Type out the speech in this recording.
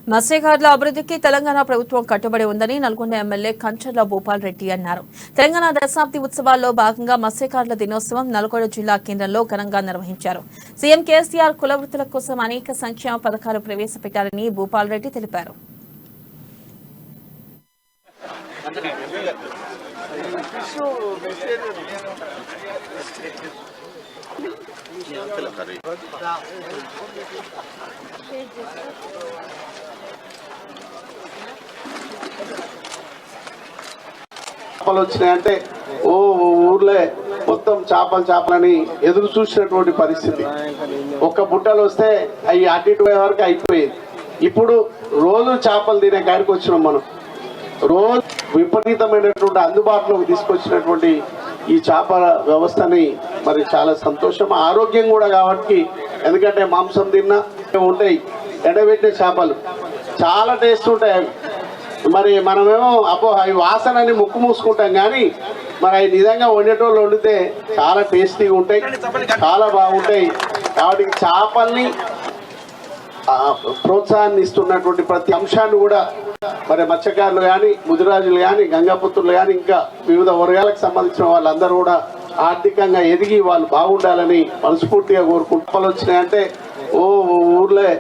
మత్స్యకారుల అభివృద్ధికి తెలంగాణ ప్రభుత్వం కట్టుబడి ఉందని నల్గొండ ఎమ్మెల్యే కంచర్ల భూపాల్ రెడ్డి అన్నారు. తెలంగాణ దశాబ్ది ఉత్సవాల్లో భాగంగా మత్స్యకారుల దినోత్సవం నల్గొండ జిల్లా కేంద్రంలో ఘనంగా నిర్వహించారు. సీఎం కేసీఆర్ కుల వృత్తుల కోసం అనేక సంక్షేమ పథకాలు ప్రవేశపెట్టారని భూపాల్ రెడ్డి తెలిపారు. చేపలు వచ్చినాయంటే ఊర్లే మొత్తం చేపలని ఎదురు చూసినటువంటి పరిస్థితి. ఒక్క బుట్టలు వస్తే అవి అటు ఇటు వరకు అయిపోయేది. ఇప్పుడు రోజు చేపలు తినే కాడికి వచ్చినాం మనం. రోజు విపరీతమైనటువంటి అందుబాటులోకి తీసుకొచ్చినటువంటి ఈ చేపల వ్యవస్థని మరి చాలా సంతోషం, ఆరోగ్యం కూడా కాబట్టి. ఎందుకంటే మాంసం తిన్నా ఉంటాయి, ఎండబెట్టిన చేపలు చాలా టేస్ట్ ఉంటాయి అవి. మరి మనమేమో అవి వాసనని ముక్కు మూసుకుంటాం, కానీ మరి అవి నిజంగా వండేటోళ్ళు వండితే చాలా టేస్టీగా ఉంటాయి, చాలా బాగుంటాయి. కాబట్టి చేపల్ని ప్రోత్సాహాన్ని ఇస్తున్నటువంటి ప్రతి అంశాన్ని కూడా మరి మత్స్యకారులు కానీ, ముదిరాజులు కానీ, గంగాపుత్రులు కానీ, ఇంకా వివిధ వర్గాలకు సంబంధించిన వాళ్ళందరూ కూడా ఆర్థికంగా ఎదిగి వాళ్ళు బాగుండాలని మనస్ఫూర్తిగా కోరుకుంటూ వచ్చినాయంటే ఊర్లే